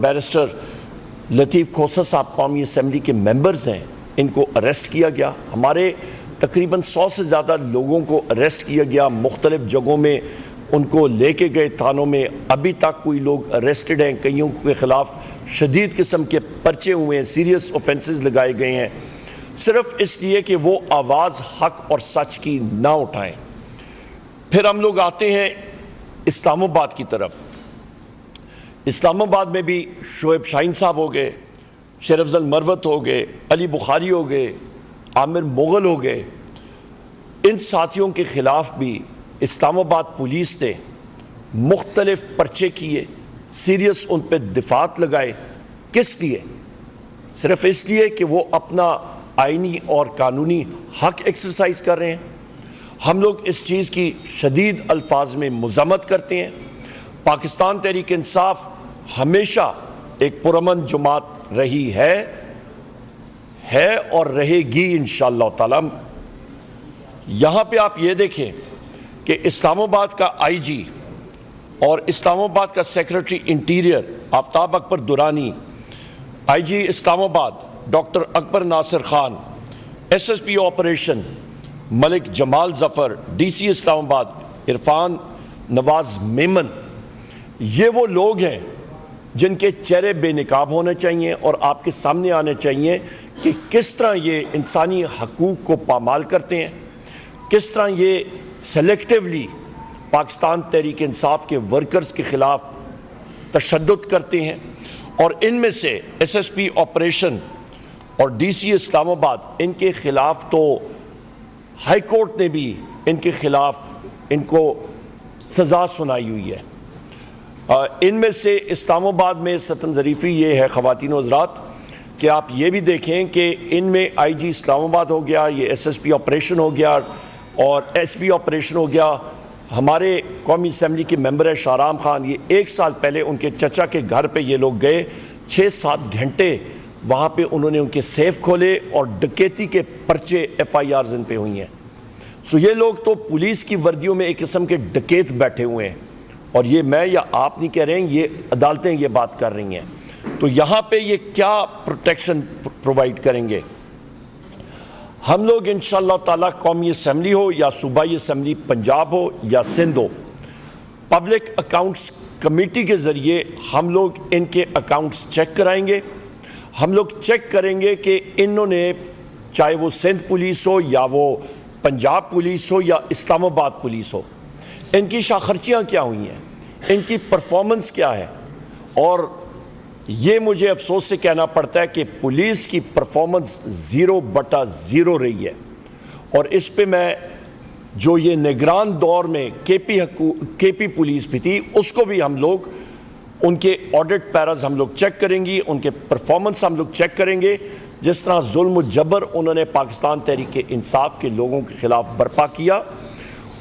Barrister لطیف کھوسہ صاحب قومی assembly کے ممبرز ہیں، ان کو اریسٹ کیا گیا۔ ہمارے تقریباً 100 سے زیادہ لوگوں کو اریسٹ کیا گیا، مختلف جگہوں میں ان کو لے کے گئے تھانوں میں۔ ابھی تک کوئی لوگ اریسٹڈ ہیں، کئیوں کے خلاف شدید قسم کے پرچے ہوئے ہیں، سیریس اوفینسز لگائے گئے ہیں، صرف اس لیے کہ وہ آواز حق اور سچ کی نہ اٹھائیں۔ پھر ہم لوگ آتے ہیں اسلام آباد کی طرف۔ اسلام آباد میں بھی شعیب شاہین صاحب ہو گئے، شیر افضل مروت ہو گئے، علی بخاری ہو گئے، عامر مغل ہو گئے۔ ان ساتھیوں کے خلاف بھی اسلام آباد پولیس نے مختلف پرچے کیے، سیریس ان پہ دفاعات لگائے۔ کس لیے؟ صرف اس لیے کہ وہ اپنا آئینی اور قانونی حق ایکسرسائز کر رہے ہیں۔ ہم لوگ اس چیز کی شدید الفاظ میں مذمت کرتے ہیں۔ پاکستان تحریک انصاف ہمیشہ ایک پرامن جماعت رہی ہے اور رہے گی انشاءاللہ تعالی۔ یہاں پہ آپ یہ دیکھیں کہ اسلام آباد کا آئی جی اور اسلام آباد کا secretary interior Aftab Akbar Durrani, I G Islamabad doctor Akbar Nasir Khan, S S P operation Malik Jamal Zafar, D C Islamabad Irfan نواز میمن، یہ وہ لوگ ہیں جن کے چہرے بے نقاب ہونے چاہیے اور آپ کے سامنے آنے چاہیے کہ کس طرح یہ انسانی حقوق کو پامال کرتے ہیں، کس طرح یہ سلیکٹیولی پاکستان تحریک انصاف کے ورکرز کے خلاف تشدد کرتے ہیں۔ اور ان میں سے ایس ایس پی آپریشن اور ڈی سی اسلام آباد، ان کے خلاف تو ہائی کورٹ نے بھی ان کے خلاف ان کو سزا سنائی ہوئی ہے۔ ان میں سے اسلام آباد میں ستم ظریفی یہ ہے خواتین و حضرات کہ آپ یہ بھی دیکھیں کہ ان میں آئی جی اسلام آباد ہو گیا، یہ ایس ایس پی آپریشن ہو گیا اور ایس پی آپریشن ہو گیا۔ ہمارے قومی اسمبلی کے ممبر ہے شاہرام خان، یہ 1 سال پہلے ان کے چچا کے گھر پہ یہ لوگ گئے، 6-7 گھنٹے وہاں پہ انہوں نے ان کے سیف کھولے اور ڈکیتی کے پرچے ایف آئی آرز ان پہ ہوئی ہیں۔ سو یہ لوگ تو پولیس کی وردیوں میں ایک قسم کے ڈکیت بیٹھے ہوئے ہیں، اور یہ میں یا آپ نہیں کہہ رہے ہیں، یہ عدالتیں یہ بات کر رہی ہیں۔ تو یہاں پہ یہ کیا پروٹیکشن پرووائڈ کریں گے؟ ہم لوگ انشاءاللہ تعالیٰ قومی اسمبلی ہو یا صوبائی اسمبلی پنجاب ہو یا سندھ ہو، پبلک اکاؤنٹس کمیٹی کے ذریعے ہم لوگ ان کے اکاؤنٹس چیک کرائیں گے۔ ہم لوگ چیک کریں گے کہ انہوں نے، چاہے وہ سندھ پولیس ہو یا وہ پنجاب پولیس ہو یا اسلام آباد پولیس ہو، ان کی شاخرچیاں کیا ہوئی ہیں، ان کی پرفارمنس کیا ہے۔ اور یہ مجھے افسوس سے کہنا پڑتا ہے کہ پولیس کی پرفارمنس 0/0 رہی ہے۔ اور اس پہ میں جو یہ نگران دور میں کے پی پولیس بھی تھی، اس کو بھی ہم لوگ ان کے آڈٹ پیراز ہم لوگ چیک کریں گے، ان کے پرفارمنس ہم لوگ چیک کریں گے۔ جس طرح ظلم و جبر انہوں نے پاکستان تحریک انصاف کے لوگوں کے خلاف برپا کیا،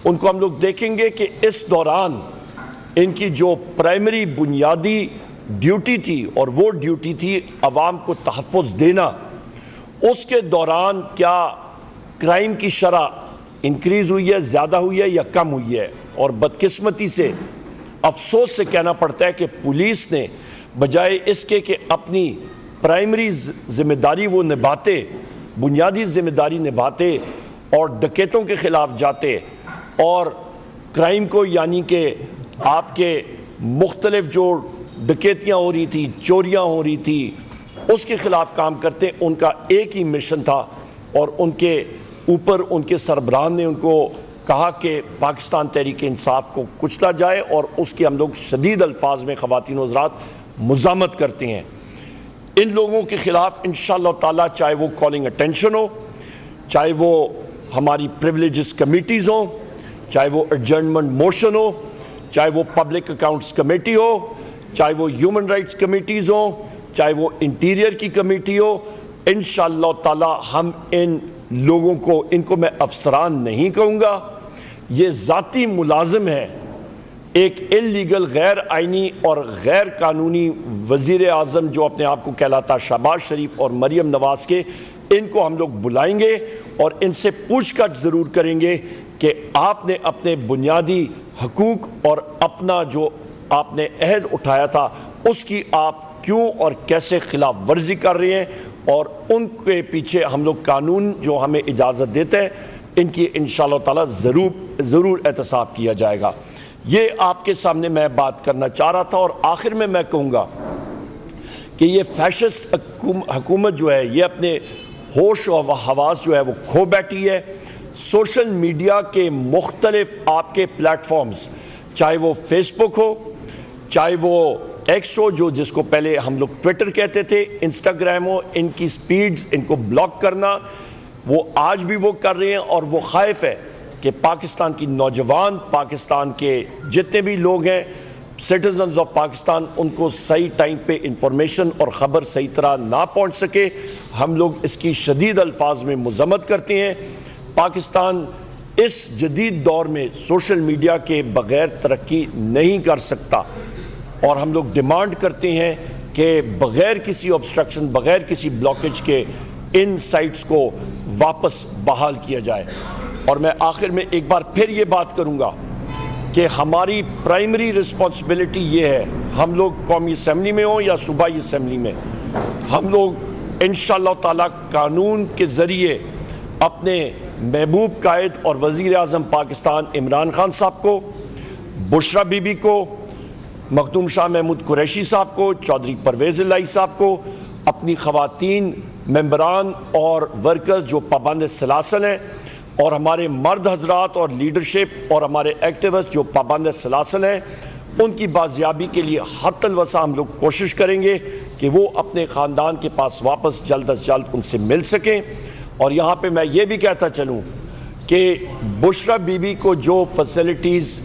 ان کو ہم لوگ دیکھیں گے کہ اس دوران ان کی جو پرائمری بنیادی ڈیوٹی تھی، اور وہ ڈیوٹی تھی عوام کو تحفظ دینا، اس کے دوران کیا کرائم کی شرح انکریز ہوئی ہے، زیادہ ہوئی ہے یا کم ہوئی ہے۔ اور بدقسمتی سے افسوس سے کہنا پڑتا ہے کہ پولیس نے بجائے اس کے کہ اپنی پرائمری ذمہ داری وہ نبھاتے، بنیادی ذمہ داری نبھاتے اور ڈکیتوں کے خلاف جاتے اور کرائم کو، یعنی کہ آپ کے مختلف جو ڈکیتیاں ہو رہی تھی، چوریاں ہو رہی تھی، اس کے خلاف کام کرتے، ان کا ایک ہی مشن تھا اور ان کے اوپر ان کے سربراہ نے ان کو کہا کہ پاکستان تحریک انصاف کو کچلا جائے، اور اس کی ہم لوگ شدید الفاظ میں خواتین و حضرات مذمت کرتے ہیں۔ ان لوگوں کے خلاف انشاءاللہ تعالیٰ، چاہے وہ کالنگ اٹینشن ہو، چاہے وہ ہماری پریولیجز کمیٹیز ہوں، چاہے وہ ایڈجرنمنٹ موشن ہو، چاہے وہ پبلک اکاؤنٹس کمیٹی ہو، چاہے وہ ہیومن رائٹس کمیٹیز ہوں، چاہے وہ انٹیریئر کی کمیٹی ہو، انشاءاللہ تعالی ہم ان لوگوں کو، ان کو میں افسران نہیں کہوں گا، یہ ذاتی ملازم ہے۔ ایک انلیگل، غیر آئینی اور غیر قانونی وزیر اعظم جو اپنے آپ کو کہلاتا شہباز شریف اور مریم نواز کے، ان کو ہم لوگ بلائیں گے اور ان سے پوچھ گچھ ضرور کریں گے کہ آپ نے اپنے بنیادی حقوق اور اپنا جو آپ نے عہد اٹھایا تھا اس کی آپ کیوں اور کیسے خلاف ورزی کر رہے ہیں، اور ان کے پیچھے ہم لوگ قانون جو ہمیں اجازت دیتا ہے ان کی انشاءاللہ تعالی ضرور احتساب کیا جائے گا۔ یہ آپ کے سامنے میں بات کرنا چاہ رہا تھا، اور آخر میں کہوں گا کہ یہ فیشسٹ حکومت جو ہے یہ اپنے ہوش و حواس جو ہے وہ کھو بیٹھی ہے۔ سوشل میڈیا کے مختلف آپ کے پلیٹ فارمز، چاہے وہ فیس بک ہو، چاہے وہ ایکس ہو جس کو پہلے ہم لوگ ٹویٹر کہتے تھے، انسٹاگرام ہو، ان کی سپیڈز، ان کو بلاک کرنا وہ آج بھی وہ کر رہے ہیں، اور وہ خائف ہے کہ پاکستان کی نوجوان، پاکستان کے جتنے بھی لوگ ہیں سٹیزنز آف پاکستان، ان کو صحیح ٹائم پہ انفارمیشن اور خبر صحیح طرح نہ پہنچ سکے۔ ہم لوگ اس کی شدید الفاظ میں مذمت کرتے ہیں۔ پاکستان اس جدید دور میں سوشل میڈیا کے بغیر ترقی نہیں کر سکتا، اور ہم لوگ ڈیمانڈ کرتے ہیں کہ بغیر کسی obstruction، بغیر کسی بلاکیج کے ان سائٹس کو واپس بحال کیا جائے۔ اور میں آخر میں ایک بار پھر یہ بات کروں گا کہ ہماری پرائمری رسپانسبلٹی یہ ہے، ہم لوگ قومی اسمبلی میں ہوں یا صوبائی اسمبلی میں، ہم لوگ انشاءاللہ تعالی قانون کے ذریعے اپنے محبوب قائد اور وزیر اعظم پاکستان عمران خان صاحب کو، بشرا بی بی کو، مخدوم شاہ محمود قریشی صاحب کو، چودھری پرویز الہی صاحب کو، اپنی خواتین ممبران اور ورکرز جو پابند سلاسل ہیں، اور ہمارے مرد حضرات اور لیڈرشپ اور ہمارے ایکٹیوسٹ جو پابند سلاسل ہیں، ان کی بازیابی کے لیے حد الوسع ہم لوگ کوشش کریں گے کہ وہ اپنے خاندان کے پاس واپس جلد از جلد ان سے مل سکیں۔ اور یہاں پہ میں یہ بھی کہتا چلوں کہ بشرا بی بی کو جو فیسلٹیز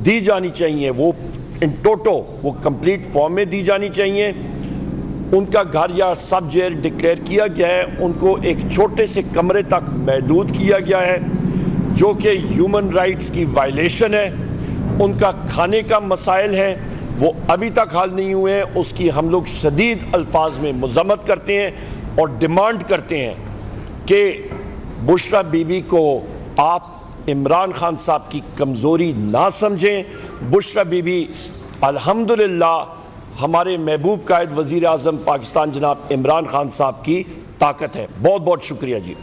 دی جانی چاہیے وہ ان ٹوٹو وہ کمپلیٹ فارم میں دی جانی چاہیے۔ ان کا گھر یا سب جیل ڈکلیئر کیا گیا ہے، ان کو ایک چھوٹے سے کمرے تک محدود کیا گیا ہے جو کہ ہیومن رائٹس کی وائلیشن ہے۔ ان کا کھانے کا مسائل ہے وہ ابھی تک حل نہیں ہوئے ہیں، اس کی ہم لوگ شدید الفاظ میں مذمت کرتے ہیں اور ڈیمانڈ کرتے ہیں کہ بشرا بی بی کو آپ عمران خان صاحب کی کمزوری نہ سمجھیں۔ بشرا بی بی الحمدللہ ہمارے محبوب قائد وزیر اعظم پاکستان جناب عمران خان صاحب کی طاقت ہے۔ بہت بہت شکریہ جی۔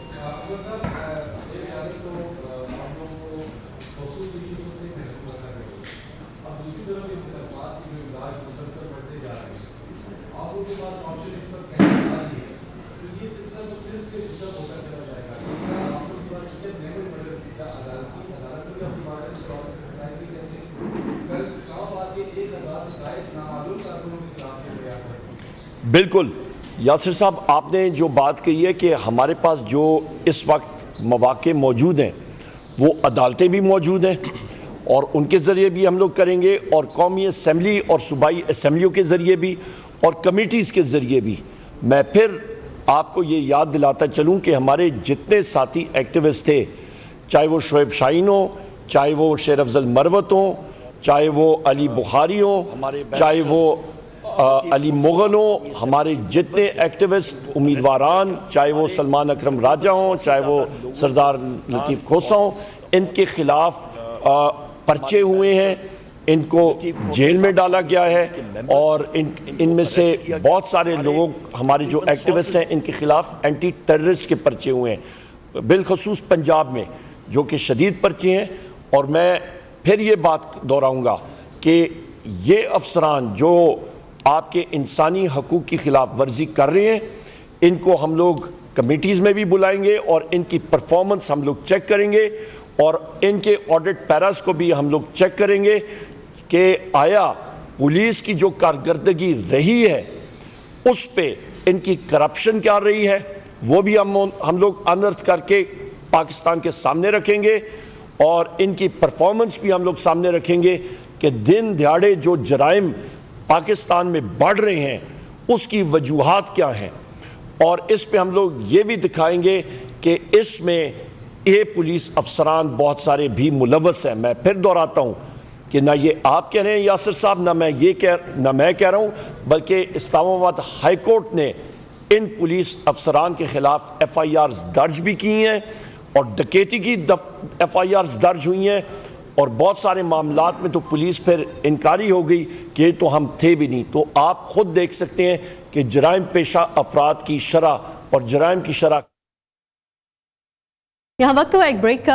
بالکل یاسر صاحب، آپ نے جو بات کہی ہے کہ ہمارے پاس جو اس وقت مواقع موجود ہیں وہ عدالتیں بھی موجود ہیں، اور ان کے ذریعے بھی ہم لوگ کریں گے، اور قومی اسمبلی اور صوبائی اسمبلیوں کے ذریعے بھی اور کمیٹیز کے ذریعے بھی۔ میں پھر آپ کو یہ یاد دلاتا چلوں کہ ہمارے جتنے ساتھی ایکٹیوسٹ تھے، چاہے وہ شعیب شاہین ہوں، چاہے وہ شیر افضل مروت ہوں، چاہے وہ علی بخاری ہوں، چاہے وہ علی مغل ہوں، ہمارے جتنے ایکٹیوسٹ امیدواران، چاہے وہ سلمان اکرم راجہ ہوں، چاہے وہ سردار لطیف کھوسہ ہوں، ان کے خلاف پرچے ہوئے ہیں، ان کو جیل میں ڈالا گیا ہے، اور ان میں سے بہت سارے لوگ ہمارے جو ایکٹیوسٹ ہیں ان کے خلاف اینٹی ٹیررسٹ کے پرچے ہوئے ہیں، بالخصوص پنجاب میں جو کہ شدید پرچے ہیں۔ اور میں پھر یہ بات دہراؤں گا کہ یہ افسران جو آپ کے انسانی حقوق کی خلاف ورزی کر رہے ہیں، ان کو ہم لوگ کمیٹیز میں بھی بلائیں گے، اور ان کی پرفارمنس ہم لوگ چیک کریں گے، اور ان کے آڈٹ پیراز کو بھی ہم لوگ چیک کریں گے کہ آیا پولیس کی جو کارکردگی رہی ہے اس پہ ان کی کرپشن کیا رہی ہے، وہ بھی ہم لوگ انرتھ کر کے پاکستان کے سامنے رکھیں گے، اور ان کی پرفارمنس بھی ہم لوگ سامنے رکھیں گے کہ دن دہاڑے جو جرائم پاکستان میں بڑھ رہے ہیں اس کی وجوہات کیا ہیں، اور اس پہ ہم لوگ یہ بھی دکھائیں گے کہ اس میں یہ پولیس افسران بہت سارے بھی ملوث ہیں۔ میں پھر دہراتا ہوں کہ نہ یہ آپ کہہ رہے ہیں یاسر صاحب، نہ میں کہہ رہا ہوں، بلکہ اسلام آباد ہائی کورٹ نے ان پولیس افسران کے خلاف FIRs درج بھی کی ہیں، اور ڈکیتی کی FIRs درج ہوئی ہیں، اور بہت سارے معاملات میں تو پولیس پھر انکاری ہو گئی کہ یہ تو ہم تھے بھی نہیں. تو آپ خود دیکھ سکتے ہیں کہ جرائم پیشہ افراد کی شرح اور جرائم کی شرح. یہاں وقت ہوا ایک بریک کا.